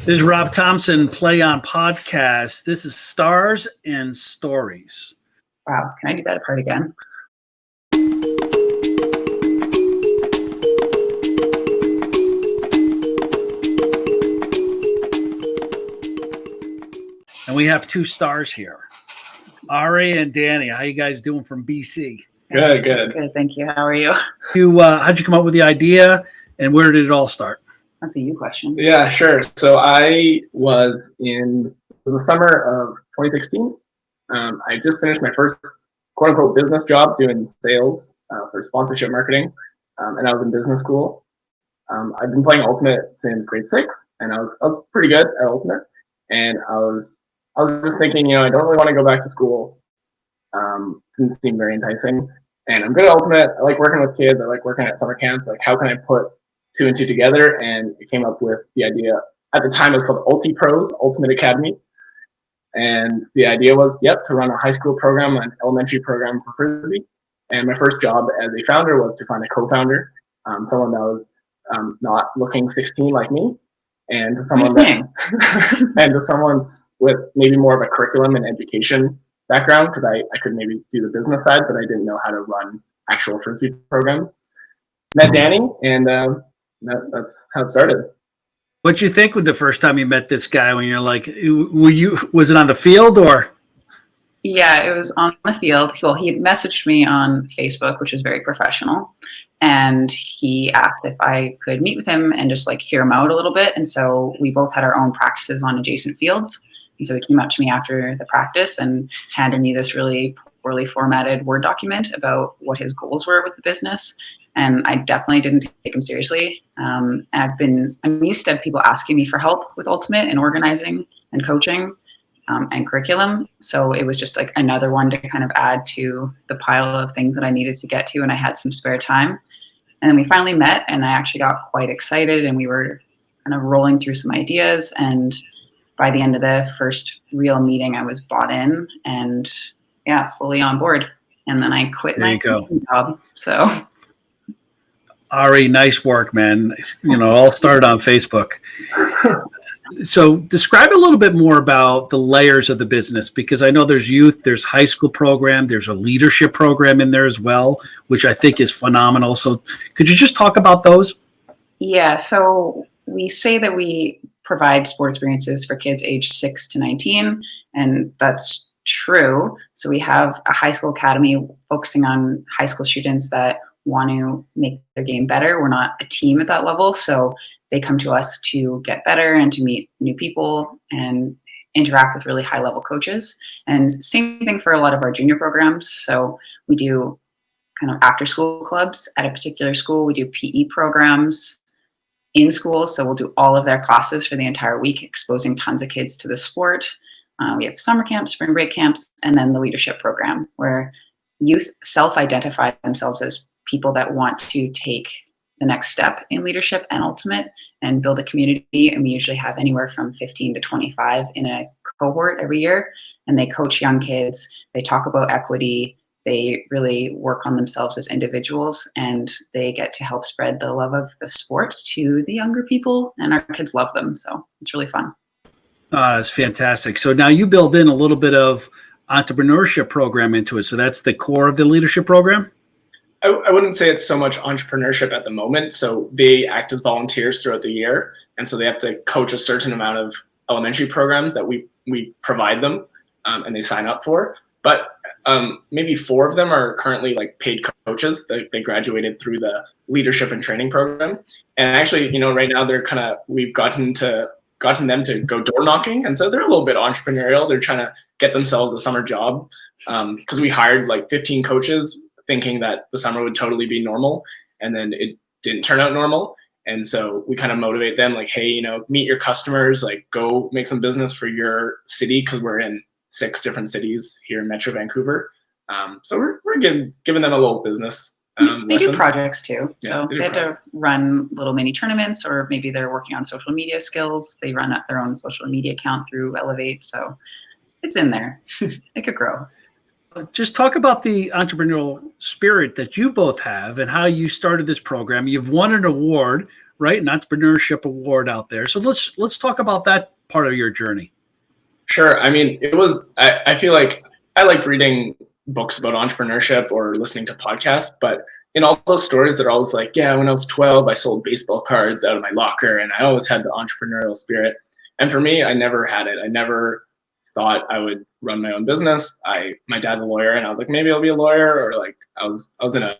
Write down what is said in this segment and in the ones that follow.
This is Rob Thompson, Play On Podcast. This is Stars and Stories. Wow, can I do that part again? And we have two stars here, Ari and Danie. How you guys doing from BC? Good. Good, thank you. How are you? How'd you come up with the idea, and where did it all start? That's a you question. Yeah, sure. So I was in the summer of 2016. I just finished my first quote-unquote business job doing sales for sponsorship marketing, and I was in business school. I've been playing Ultimate since grade 6, and I was pretty good at Ultimate. And I was just thinking, I don't really want to go back to school. Didn't seem very enticing. And I'm good at Ultimate. I like working with kids. I like working at summer camps. Like, how can I put 2 and 2 together? And it came up with the idea. At the time, it was called Ulti Pros, Ultimate Academy. And the idea was, to run a high school program, an elementary program for Frisbee. And my first job as a founder was to find a co-founder, someone that was not looking 16 like me, and to someone with maybe more of a curriculum and education background, because I could maybe do the business side, but I didn't know how to run actual Frisbee programs. Met Danie, and that's how it started. What'd you think with the first time you met this guy? When you're like, was it on the field or? Yeah, it was on the field. Well, he had messaged me on Facebook, which was very professional, and he asked if I could meet with him and just hear him out a little bit. And so we both had our own practices on adjacent fields. And so he came up to me after the practice and handed me this really poorly formatted Word document about what his goals were with the business. And I definitely didn't take him seriously. And I'm used to people asking me for help with Ultimate and organizing and coaching and curriculum. So it was just another one to kind of add to the pile of things that I needed to get to. And I had some spare time. And then we finally met, and I actually got quite excited, and we were kind of rolling through some ideas. And by the end of the first real meeting, I was bought in and fully on board. And then I quit my job. So Ari, nice work, man. All started on Facebook. So describe a little bit more about the layers of the business, because I know there's youth, there's high school program, there's a leadership program in there as well, which I think is phenomenal. So could you just talk about those? Yeah, so we say that we provide sport experiences for kids aged 6 to 19, and that's true. So we have a high school academy focusing on high school students that want to make their game better. We're not a team at that level, so they come to us to get better and to meet new people and interact with really high-level coaches. And same thing for a lot of our junior programs. So we do kind of after-school clubs at a particular school. We do PE programs in schools, so we'll do all of their classes for the entire week, exposing tons of kids to the sport. We have summer camps, spring break camps, and then the leadership program, where youth self-identify themselves as people that want to take the next step in leadership and Ultimate and build a community. And we usually have anywhere from 15 to 25 in a cohort every year. And they coach young kids. They talk about equity. They really work on themselves as individuals, and they get to help spread the love of the sport to the younger people. And our kids love them. So it's really fun. That's fantastic. So now you build in a little bit of entrepreneurship program into it. So that's the core of the leadership program? I wouldn't say it's so much entrepreneurship at the moment. So they act as volunteers throughout the year. And so they have to coach a certain amount of elementary programs that we provide them and they sign up for. But maybe 4 of them are currently paid coaches. They graduated through the leadership and training program. And actually, right now we've gotten them to go door knocking. And so they're a little bit entrepreneurial. They're trying to get themselves a summer job because we hired 15 coaches thinking that the summer would totally be normal, and then it didn't turn out normal. And so we kind of motivate them hey, meet your customers, go make some business for your city, because we're in 6 different cities here in Metro Vancouver. So we're giving them a little business. They do projects too. Yeah, so they have to run little mini tournaments, or maybe they're working on social media skills. They run their own social media account through Elevate. So it's in there. It could grow. Just talk about the entrepreneurial spirit that you both have and how you started this program. You've won an award right? An entrepreneurship award out there. So let's talk about that part of your journey. Sure. I mean, I feel like I like reading books about entrepreneurship or listening to podcasts, but in all those stories, they're always like, yeah, when I was 12, I sold baseball cards out of my locker, and I always had the entrepreneurial spirit. And for me, I never had it. I never thought I would run my own business. My dad's a lawyer, and I was like, maybe I'll be a lawyer, or like I was in a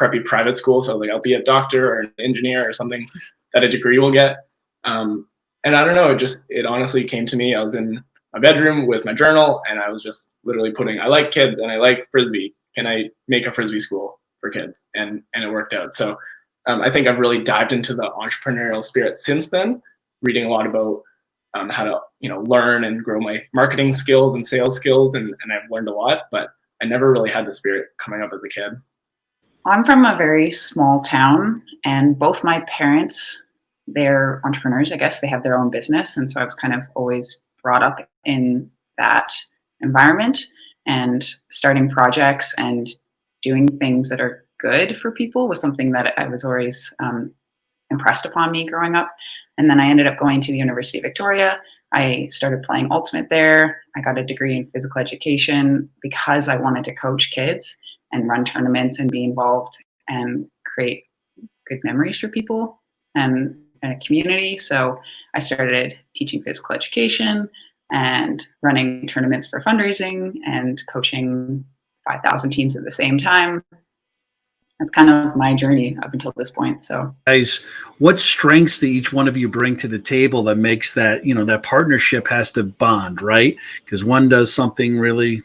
preppy private school, so I was like, I'll be a doctor or an engineer or something that a degree will get. And I don't know, it honestly came to me. I was in my bedroom with my journal, and I was just literally putting, I like kids and I like Frisbee. Can I make a Frisbee school for kids? And it worked out. So I think I've really dived into the entrepreneurial spirit since then, reading a lot about how to learn and grow my marketing skills and sales skills, and I've learned a lot, but I never really had the spirit coming up as a kid. I'm from a very small town, and both my parents, they're entrepreneurs. I guess they have their own business, and so I was kind of always brought up in that environment and starting projects and doing things that are good for people was something that I was always impressed upon me growing up. And then I ended up going to the University of Victoria. I started playing ultimate there. I got a degree in physical education because I wanted to coach kids and run tournaments and be involved and create good memories for people and a community. So I started teaching physical education and running tournaments for fundraising and coaching 5,000 teams at the same time. That's kind of my journey up until this point. So, Guys, what strengths do each one of you bring to the table that makes that, that partnership has to bond, right? Because one does something really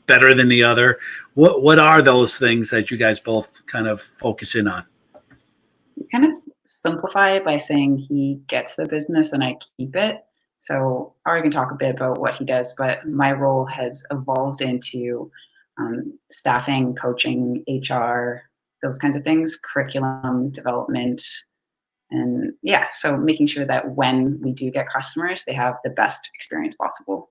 better than the other. What are those things that you guys both kind of focus in on? we kind of simplify it by saying he gets the business and I keep it. So Ari can talk a bit about what he does, but my role has evolved into staffing, coaching, HR, those kinds of things, curriculum development. And yeah, so making sure that when we do get customers, they have the best experience possible.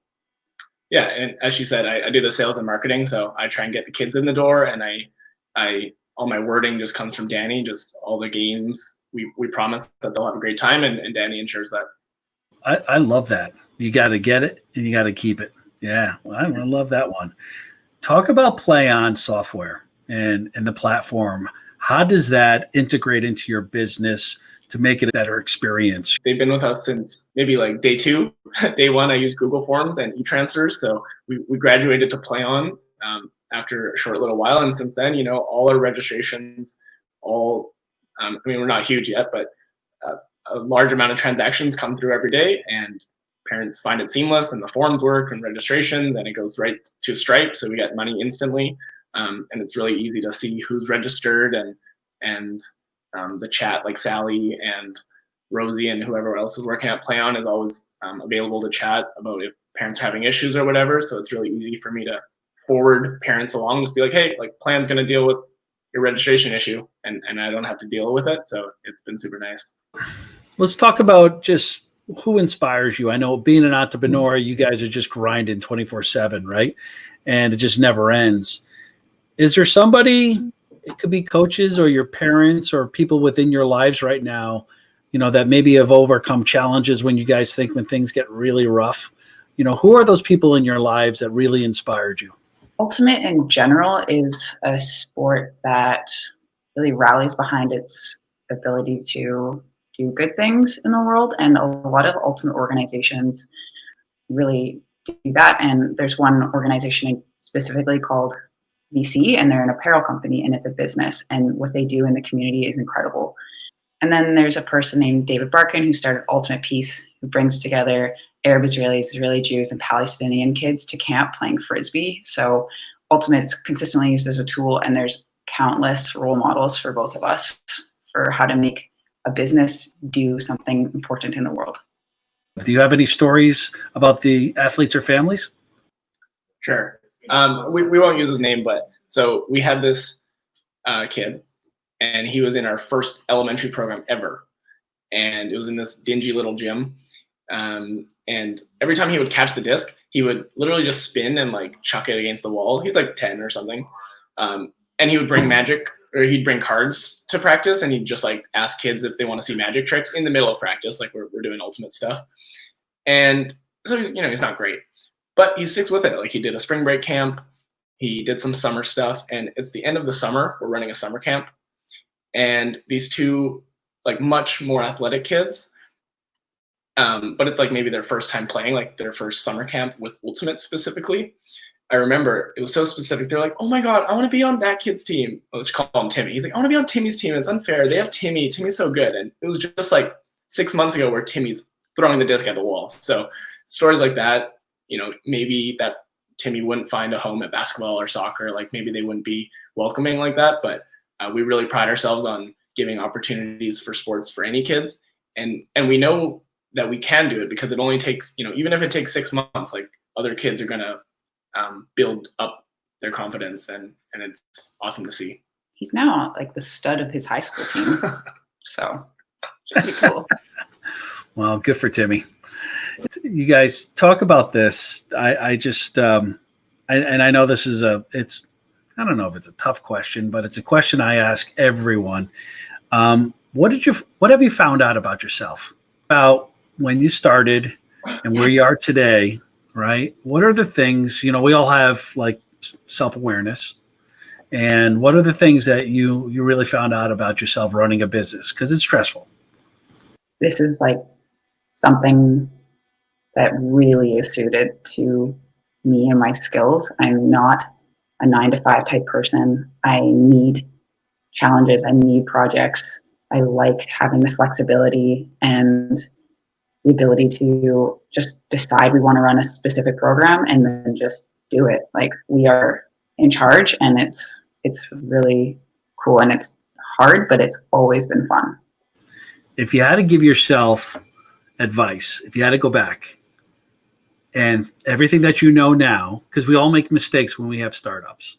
Yeah, and as she said, I do the sales and marketing, so I try and get the kids in the door, and I all my wording just comes from Danie. Just all the games, we promise that they'll have a great time, and Danie ensures that. I love that. You got to get it and you got to keep it. Yeah, well, I love that one. Talk about Play On software and the platform. How does that integrate into your business to make it a better experience? They've been with us since maybe like day 2. Day 1, I used Google Forms and e-transfers. So we graduated to Play On after a short little while. And since then, all our registrations, we're not huge yet, but a large amount of transactions come through every day, and parents find it seamless, and the forms work and registration, then it goes right to Stripe. So we get money instantly. And it's really easy to see who's registered, and the chat, like Sally and Rosie and whoever else is working at Play On, is always available to chat about if parents are having issues or whatever. So it's really easy for me to forward parents along, just be like, hey, like Plan's going to deal with your registration issue, and I don't have to deal with it. So it's been super nice. Let's talk about just who inspires you. I know being an entrepreneur, you guys are just grinding 24/7, right? And it just never ends. Is there somebody, it could be coaches or your parents or people within your lives right now, that maybe have overcome challenges when you guys think when things get really rough? Who are those people in your lives that really inspired you? Ultimate in general is a sport that really rallies behind its ability to do good things in the world. And a lot of ultimate organizations really do that. And there's one organization specifically called VC, and they're an apparel company, and it's a business. And what they do in the community is incredible. And then there's a person named David Barkin who started Ultimate Peace, who brings together Arab Israelis, Israeli Jews, and Palestinian kids to camp playing Frisbee. So Ultimate is consistently used as a tool, and there's countless role models for both of us for how to make a business do something important in the world. Do you have any stories about the athletes or families? Sure. We won't use his name, but so we had this kid, and he was in our first elementary program ever. And it was in this dingy little gym. And every time he would catch the disc, he would literally just spin and like chuck it against the wall. He's like 10 or something. And he would bring magic or he'd bring cards to practice, and he'd just like ask kids if they want to see magic tricks in the middle of practice, like we're doing ultimate stuff. And so he's not great, but he sticks with it. Like he did a spring break camp, he did some summer stuff, and it's the end of the summer. We're running a summer camp, and these two like much more athletic kids, but it's like maybe their first time playing, like their first summer camp with ultimate specifically. I remember it was so specific. They're like, "Oh my God, I want to be on that kid's team." Let's call him Timmy. He's like, "I want to be on Timmy's team. It's unfair. They have Timmy. Timmy's so good." And it was just like 6 months ago where Timmy's throwing the disc at the wall. So stories like that, maybe that Timmy wouldn't find a home at basketball or soccer. Like maybe they wouldn't be welcoming like that. But we really pride ourselves on giving opportunities for sports for any kids. And we know that we can do it because it only takes, even if it takes 6 months, like other kids are going to build up their confidence, and it's awesome to see. He's now like the stud of his high school team. So it's pretty cool. Well, good for Timmy. You guys talk about this. I just, and I know this is I don't know if it's a tough question, but it's a question I ask everyone. What have you found out about yourself, about when you started and where you are today, right? What are the things, we all have like self-awareness, and what are the things that you really found out about yourself running a business? Because it's stressful. This is like something that really is suited to me and my skills. I'm not a 9-to-5 type person. I need challenges. I need projects. I like having the flexibility and the ability to just decide we want to run a specific program and then just do it. Like we are in charge, and it's really cool, and it's hard, but it's always been fun. If you had to give yourself advice, if you had to go back and everything that you know now, because we all make mistakes when we have startups,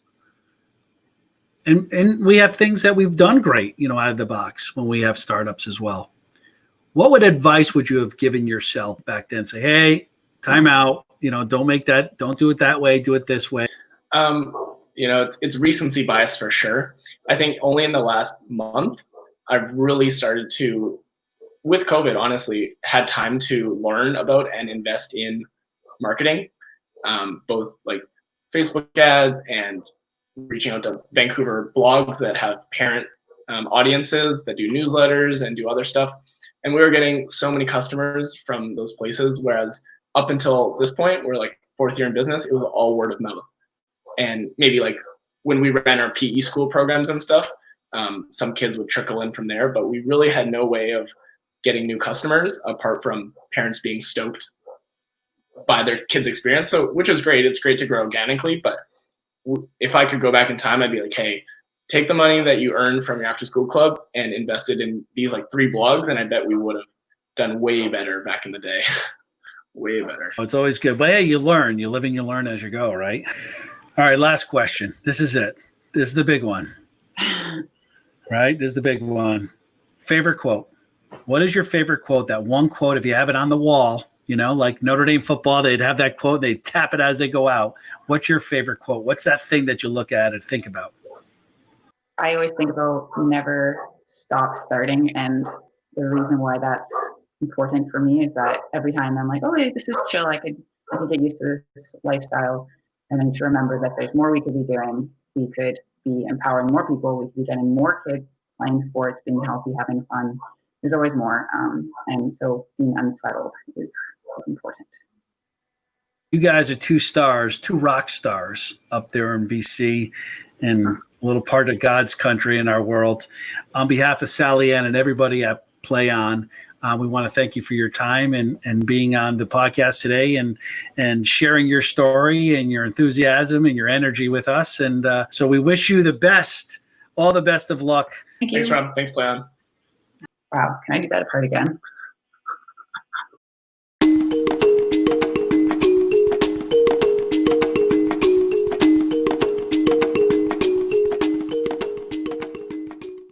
and we have things that we've done great, out of the box when we have startups as well. What advice would you have given yourself back then? Say, hey, time out, don't do it that way, do it this way. It's recency bias for sure. I think only in the last month, I've really started to, with COVID, honestly, had time to learn about and invest in marketing, both like Facebook ads and reaching out to Vancouver blogs that have parent audiences that do newsletters and do other stuff. And we were getting so many customers from those places, whereas up until this point, we're like 4th year in business, it was all word of mouth. And maybe like when we ran our PE school programs and stuff, some kids would trickle in from there, but we really had no way of getting new customers apart from parents being stoked by their kids' experience. So, which is great. It's great to grow organically, but if I could go back in time, I'd be like, hey, take the money that you earned from your after school club and invest it in these like 3 blogs. And I bet we would have done way better back in the day. Way better. It's always good. But hey, you learn, you live and you learn as you go, right? All right. Last question. This is it. This is the big one, right? This is the big one. Favorite quote. What is your favorite quote? That one quote, if you have it on the wall, like Notre Dame football, they'd have that quote, they tap it as they go out. What's your favorite quote? What's that thing that you look at and think about? I always think about never stop starting. And the reason why that's important for me is that every time I'm like, oh, hey, this is chill, I could get used to this lifestyle. And then to remember that there's more we could be doing. We could be empowering more people. We could be getting more kids playing sports, being healthy, having fun. There's always more. And so being unsettled is important. You guys are 2 stars, 2 rock stars up there in BC, and a little part of God's country in our world. On behalf of Sally Ann and everybody at Play On, we want to thank you for your time and being on the podcast today and sharing your story and your enthusiasm and your energy with us. And so we wish you the best, all the best of luck. Thank you. Thanks, Rob. Thanks, Play On. Wow. Can I do that part again?